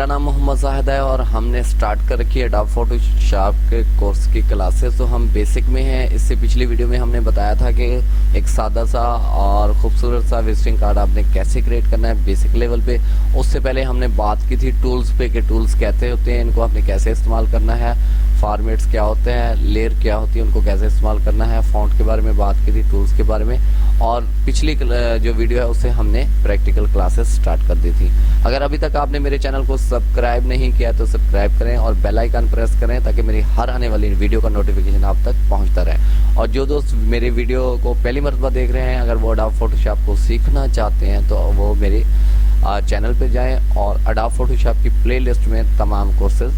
नाम मोहम्मद जाहिद है और हमने स्टार्ट कर रखी है एडोब फोटोशॉप के कोर्स की क्लासेस। तो हम बेसिक में हैं। इससे पिछली वीडियो में हमने बताया था कि एक सादा सा और खूबसूरत सा विजिटिंग कार्ड आपने कैसे क्रिएट करना है बेसिक लेवल पे। उससे पहले हमने बात की थी टूल्स पे कि टूल्स कैसे होते हैं, इनको आपने कैसे इस्तेमाल करना है, फॉर्मेट्स क्या होते हैं, लेयर क्या होती है, उनको कैसे इस्तेमाल करना है, फॉन्ट के बारे में बात की थी, टूल्स के बारे में। और पिछली जो वीडियो है उससे हमने प्रैक्टिकल क्लासेस स्टार्ट कर दी थी। अगर अभी तक आपने मेरे चैनल को सब्सक्राइब नहीं किया तो सब्सक्राइब करें और बेल आइकन प्रेस करें ताकि मेरी हर आने वाली वीडियो का नोटिफिकेशन आप तक पहुंचता रहे। और जो दोस्त मेरे वीडियो को पहली मरतबा देख रहे हैं, अगर वो एडोब फोटोशॉप को सीखना चाहते हैं तो वो मेरे चैनल पे जाएं और एडोब फोटोशॉप की प्लेलिस्ट में तमाम कोर्सेज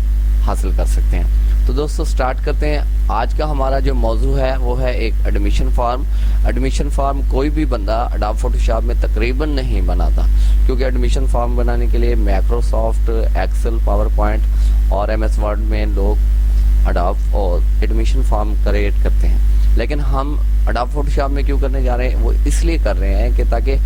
हासिल कर सकते हैं। तो दोस्तों स्टार्ट करते हैं। आज का हमारा जो मौजू है वो है एक एडमिशन फॉर्म। एडमिशन फॉर्म कोई भी बंदा एडोब फोटोशॉप में तकरीबन नहीं बनाता, क्योंकि एडमिशन फॉर्म बनाने के लिए माइक्रोसॉफ्ट, एक्सेल, पावर पॉइंट और एमएस वर्ड में लोग एडोब और एडमिशन फॉर्म क्रिएट करते हैं। लेकिन हम एडोब फोटोशॉप में क्यों करने जा रहे हैं, वो इसलिए कर रहे हैं कि ताकि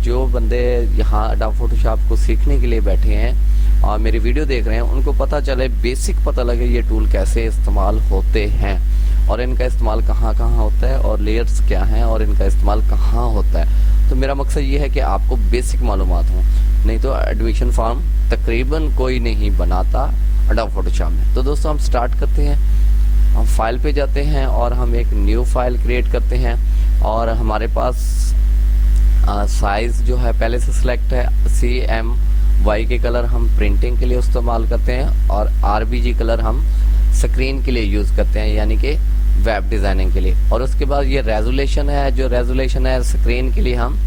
जो बंदे यहाँ एडोब फोटोशॉप को सीखने के लिए बैठे हैं और मेरी वीडियो देख रहे हैं, उनको पता चले, बेसिक पता लगे ये टूल कैसे इस्तेमाल होते हैं और इनका इस्तेमाल कहाँ कहाँ होता है और लेयर्स क्या हैं और इनका इस्तेमाल कहाँ होता है। तो मेरा मकसद ये है कि आपको बेसिक मालूमात हो, नहीं तो एडमिशन फॉर्म तकरीबन कोई नहीं बनाता एडोब फोटोशॉप में। तो दोस्तों हम स्टार्ट करते हैं। हम फाइल पे जाते हैं और हम एक न्यू फाइल क्रिएट करते हैं और हमारे पास साइज जो है पहले से सिलेक्ट है। CMY के कलर हम प्रिंटिंग के लिए इस्तेमाल करते हैं और RBG कलर हम स्क्रीन के लिए यूज़ करते हैं, यानी कि वेब डिज़ाइनिंग के लिए। और उसके बाद ये रेजोल्यूशन है, जो रेजोल्यूशन है स्क्रीन के लिए हम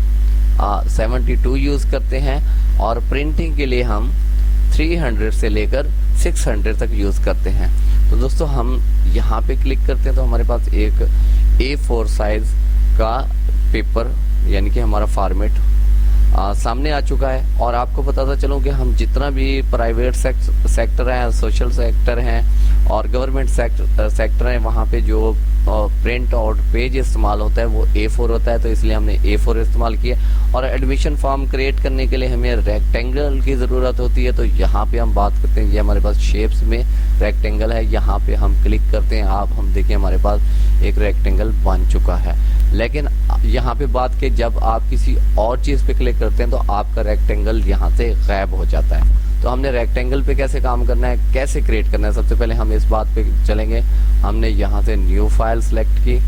72 यूज़ करते हैं और प्रिंटिंग के लिए हम 300 से लेकर 600 तक यूज़ करते हैं। तो दोस्तों हम यहाँ पे क्लिक करते हैं तो हमारे पास एक A4 साइज का पेपर यानी कि हमारा फॉर्मेट सामने आ चुका है। और आपको बताता चलूँ कि हम जितना भी प्राइवेट सेक्टर हैं, सोशल सेक्टर हैं और गवर्नमेंट सेक्टर हैं, वहाँ पे जो प्रिंट आउट पेज इस्तेमाल होता है वो A4 होता है, तो इसलिए हमने A4 इस्तेमाल किया। और एडमिशन फॉर्म क्रिएट करने के लिए हमें रेक्टेंगल की ज़रूरत होती है, तो यहाँ पे हम बात करते हैं, ये हमारे पास शेप्स में रेक्टेंगल है, यहाँ पे हम क्लिक करते हैं। हम देखिए हमारे पास एक रेक्टेंगल बन चुका है। लेकिन यहाँ पे बात के जब आप किसी और चीज़ पे क्लिक करते हैं तो आपका रेक्टेंगल यहाँ से गायब हो जाता है। तो हमने रेक्टेंगल पे कैसे काम करना है, कैसे क्रिएट करना है, सबसे पहले हम इस बात पे चलेंगे। हमने यहाँ से न्यू फाइल सेलेक्ट की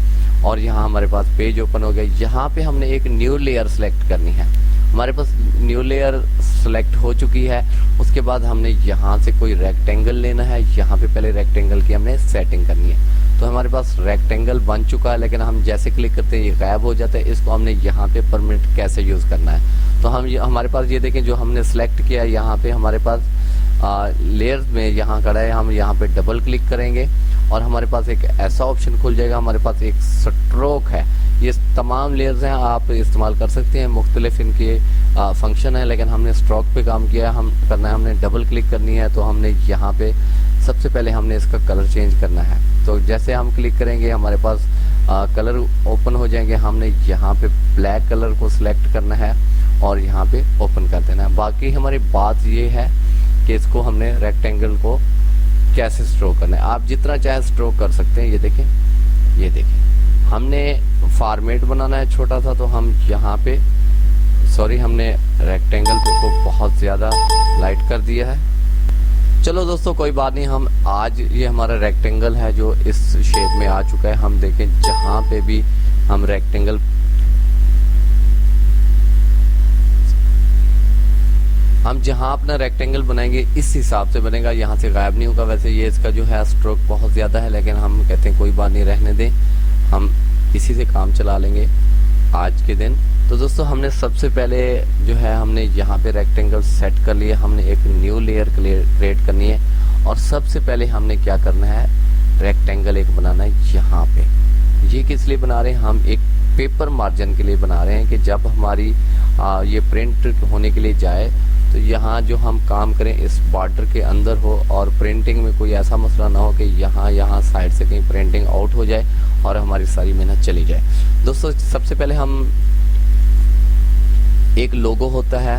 और यहाँ हमारे पास पेज ओपन हो गया। यहाँ पे हमने एक न्यू लेयर सेलेक्ट करनी है। हमारे पास न्यू लेयर सेलेक्ट हो चुकी है। उसके बाद हमने यहाँ से कोई रेक्टेंगल लेना है। यहाँ पे पहले रेक्टेंगल की हमने सेटिंग करनी है। तो हमारे पास रेक्टेंगल बन चुका है, लेकिन हम जैसे क्लिक करते हैं ये गायब हो जाता है। इसको हमने यहाँ पे परमानेंट कैसे यूज़ करना है, तो हम हमारे पास ये देखें जो हमने सेलेक्ट किया है, यहाँ पे हमारे पास लेयर्स में यहाँ खड़ा है, हम यहाँ पे डबल क्लिक करेंगे और हमारे पास एक ऐसा ऑप्शन खुल जाएगा। हमारे पास एक स्ट्रोक है, ये तमाम लेयर्स हैं, आप इस्तेमाल कर सकते हैं, मुख्तलिफ इनके फंक्शन है, लेकिन हमने स्ट्रोक पे काम किया है। हम करना है, हमने डबल क्लिक करनी है। तो हमने यहाँ पे सबसे पहले हमने इसका कलर चेंज करना है। तो जैसे हम क्लिक करेंगे हमारे पास कलर ओपन हो जाएंगे। हमने यहाँ पे ब्लैक कलर को सिलेक्ट करना है और यहाँ पे ओपन कर देना है। बाकी हमारी बात ये है कि इसको हमने रेक्टेंगल को कैसे स्ट्रोक करना है। आप जितना चाहे स्ट्रोक कर सकते हैं। ये देखें हमने फॉर्मेट बनाना है छोटा सा, तो हम यहाँ पे हमने रेक्टेंगल को बहुत ज़्यादा लाइट कर दिया है। चलो दोस्तों कोई बात नहीं, हम आज ये हमारा रेक्टेंगल है जो इस शेप में आ चुका है। हम देखें जहाँ पे भी हम रेक्टेंगल जहाँ अपना रेक्टेंगल बनाएंगे इस हिसाब से बनेगा, यहाँ से गायब नहीं होगा। वैसे ये इसका जो है स्ट्रोक बहुत ज़्यादा है, लेकिन हम कहते हैं कोई बात नहीं, रहने दें, हम इसी से काम चला लेंगे आज के दिन। तो दोस्तों हमने सबसे पहले जो है हमने यहाँ पे रेक्टेंगल सेट कर लिया। हमने एक न्यू लेयर क्रिएट करनी है और सबसे पहले हमने क्या करना है, रेक्टेंगल एक बनाना है यहाँ पे। ये किस लिए बना रहे हैं, हम एक पेपर मार्जिन के लिए बना रहे हैं कि जब हमारी ये प्रिंट होने के लिए जाए तो यहाँ जो हम काम करें इस बॉर्डर के अंदर हो और प्रिंटिंग में कोई ऐसा मसला ना हो कि यहाँ साइड से कहीं प्रिंटिंग आउट हो जाए और हमारी सारी मेहनत चली जाए। दोस्तों सबसे पहले हम एक लोगो होता है,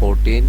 14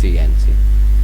CNC.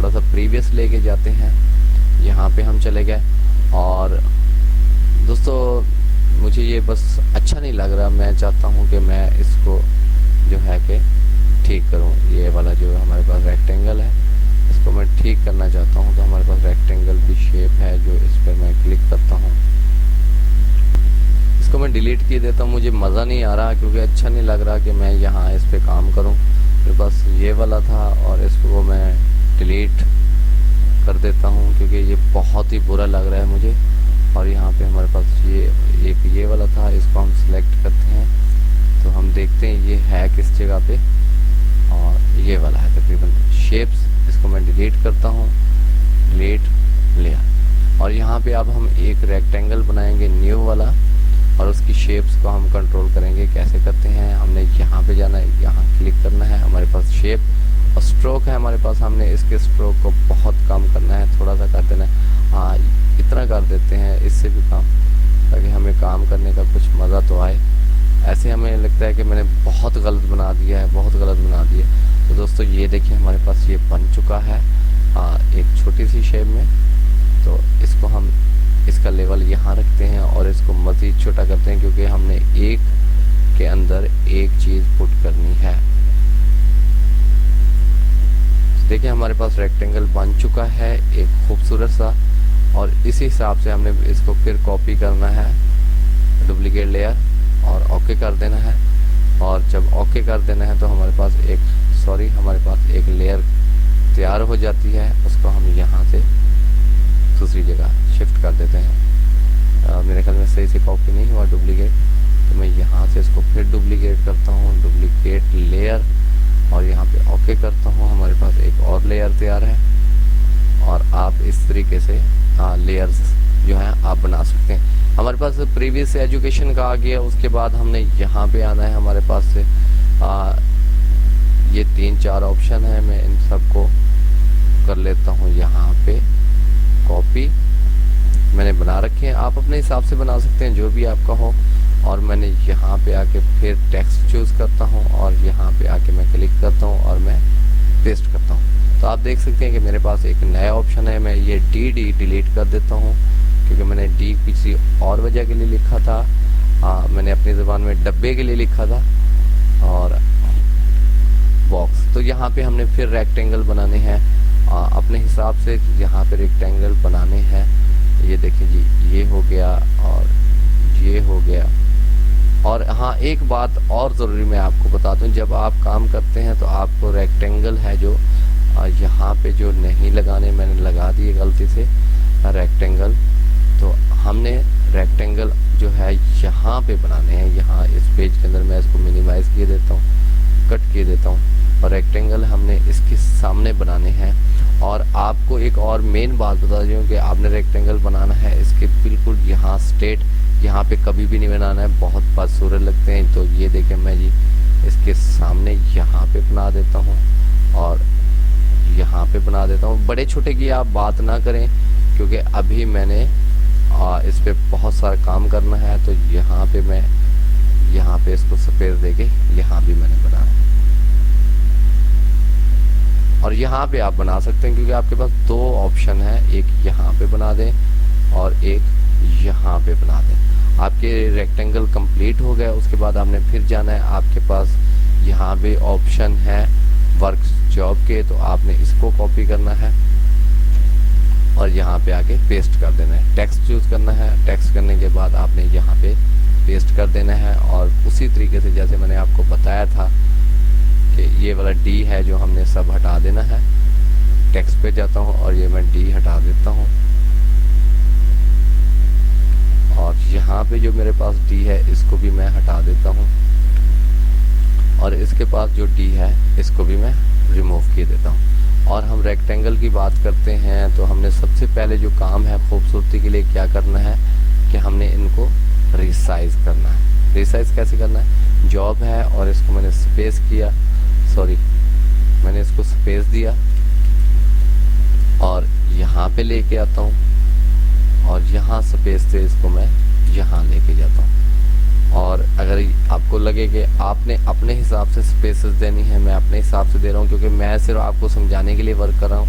थोड़ा सा प्रीवियस लेके जाते हैं। यहाँ पे हम चले गए और दोस्तों मुझे ये बस अच्छा नहीं लग रहा, मैं चाहता हूँ कि मैं इसको जो है कि ठीक करूँ। ये वाला जो हमारे पास रेक्टेंगल है इसको मैं ठीक करना चाहता हूँ। तो हमारे पास रेक्टेंगल की शेप है जो इस पर मैं क्लिक करता हूँ, इसको मैं डिलीट किए देता हूँ। मुझे मज़ा नहीं आ रहा क्योंकि अच्छा नहीं लग रहा कि मैं यहाँ इस पर काम करूँ। मेरे पास ये वाला था और इसको मैं डिलीट कर देता हूँ क्योंकि ये बहुत ही बुरा लग रहा है मुझे। और यहाँ पे हमारे पास ये वाला था, इसको हम सिलेक्ट करते हैं तो हम देखते हैं ये है किस जगह पे, और ये वाला है तकरीबन शेप्स। इसको मैं डिलीट करता हूँ, डिलीट लेयर। और यहाँ पे अब हम एक रेक्टेंगल बनाएंगे न्यू वाला और उसकी शेप्स को हम कंट्रोल करेंगे। कैसे करते हैं, हमने यहाँ पे जाना है, यहाँ क्लिक करना है, हमारे पास शेप और स्ट्रोक है हमारे पास। हमने इसके स्ट्रोक को बहुत कम करना है, थोड़ा सा कर देना है, हाँ इतना कर देते हैं, इससे भी कम, ताकि हमें काम करने का कुछ मज़ा तो आए। ऐसे हमें लगता है कि मैंने बहुत गलत बना दिया है, बहुत गलत बना दिया। तो दोस्तों ये देखिए हमारे पास ये बन चुका है एक छोटी सी शेप में। तो इसको हम इसका लेवल यहाँ रखते हैं और इसको मज़ीद छोटा करते हैं क्योंकि हमने एक के अंदर एक चीज़ पुट करनी है। देखिए हमारे पास रेक्टेंगल बन चुका है एक खूबसूरत सा, और इसी हिसाब से हमने इसको फिर कॉपी करना है, डुप्लीकेट लेयर और ओके कर देना है। और जब ओके कर देना है तो हमारे पास एक लेयर तैयार हो जाती है। उसको हम यहाँ से दूसरी जगह शिफ्ट कर देते हैं। मेरे ख्याल में सही से कॉपी नहीं हुआ डुप्लीकेट, तो मैं यहाँ से इसको फिर डुप्लीकेट करता हूँ, डुप्लीकेट लेयर, और यहाँ पे ओके करता हूँ। हमारे पास एक और लेयर तैयार है और आप इस तरीके से लेयर्स जो हैं आप बना सकते हैं। हमारे पास प्रीवियस एजुकेशन का आ गया, उसके बाद हमने यहाँ पे आना है। हमारे पास से ये 3-4 ऑप्शन है, मैं इन सबको कर लेता हूँ यहाँ पे कॉपी। मैंने बना रखे हैं, आप अपने हिसाब से बना सकते हैं जो भी आपका हो। और मैंने यहाँ पे आके फिर टेक्स्ट चूज़ करता हूँ और यहाँ पे आके मैं क्लिक करता हूँ और मैं पेस्ट करता हूँ। तो आप देख सकते हैं कि मेरे पास एक नया ऑप्शन है। मैं ये डी डिलीट कर देता हूँ क्योंकि मैंने डी किसी और वजह के लिए लिखा था। मैंने अपनी ज़बान में डब्बे के लिए लिखा था, और बॉक्स। तो यहाँ पे हमने फिर रेक्टेंगल बनाने हैं अपने हिसाब से। यहाँ पे रेक्टेंगल बनाने हैं, ये देखिए जी, ये हो गया और ये हो गया। और हाँ एक बात और ज़रूरी मैं आपको बता दूं, जब आप काम करते हैं तो आपको रेक्टेंगल है जो यहाँ पे जो नहीं लगाने, मैंने लगा दिए गलती से रेक्टेंगल। तो हमने रेक्टेंगल जो है यहाँ पे बनाने हैं। यहाँ इस पेज के अंदर मैं इसको मिनिमाइज़ किए देता हूँ, कट किए देता हूँ, और रेक्टेंगल हमने इसके सामने बनाने हैं। और आपको एक और मेन बात बता दूँ कि आपने रेक्टेंगल बनाना है इसके बिल्कुल यहाँ स्ट्रेट, यहाँ पे कभी भी नहीं बनाना है, बहुत बदसूरत लगते हैं। तो ये देखें मैं जी इसके सामने यहाँ पे बना देता हूँ और यहाँ पे बना देता हूँ। बड़े छोटे की आप बात ना करें क्योंकि अभी मैंने इस पे बहुत सारा काम करना है। तो यहाँ पे मैं यहाँ पे इसको सफ़ेद देके यहाँ भी मैंने बनाया, और यहाँ पे आप बना सकते हैं क्योंकि आपके पास 2 ऑप्शन है, एक यहाँ पे बना दें और एक यहाँ पे बना दें। आपके रेक्टेंगल कंप्लीट हो गया, उसके बाद आपने फिर जाना है, आपके पास यहाँ पे ऑप्शन है वर्क जॉब के, तो आपने इसको कॉपी करना है और यहाँ पे आके पेस्ट कर देना है। टेक्स्ट चूज़ करना है, टेक्स्ट करने के बाद आपने यहाँ पे पेस्ट कर देना है। और उसी तरीके से जैसे मैंने आपको बताया था कि ये वाला डी है जो हमने सब हटा देना है। टेक्स्ट पे जाता हूँ और ये मैं डी हटा देता हूँ, और यहाँ पे जो मेरे पास डी है इसको भी मैं हटा देता हूँ, और इसके पास जो डी है इसको भी मैं रिमूव किए देता हूँ। और हम रेक्टेंगल की बात करते हैं तो हमने सबसे पहले जो काम है खूबसूरती के लिए क्या करना है कि हमने इनको रिसाइज करना है। रिसाइज कैसे करना है, जॉब है और इसको मैंने स्पेस किया, सॉरी मैंने इसको स्पेस दिया और यहाँ पे लेके आता हूँ और यहाँ स्पेस से इसको मैं यहाँ लेके जाता हूँ। और अगर आपको लगे कि आपने अपने हिसाब से स्पेसेस देनी है, मैं अपने हिसाब से दे रहा हूँ क्योंकि मैं सिर्फ आपको समझाने के लिए वर्क कर रहा हूँ।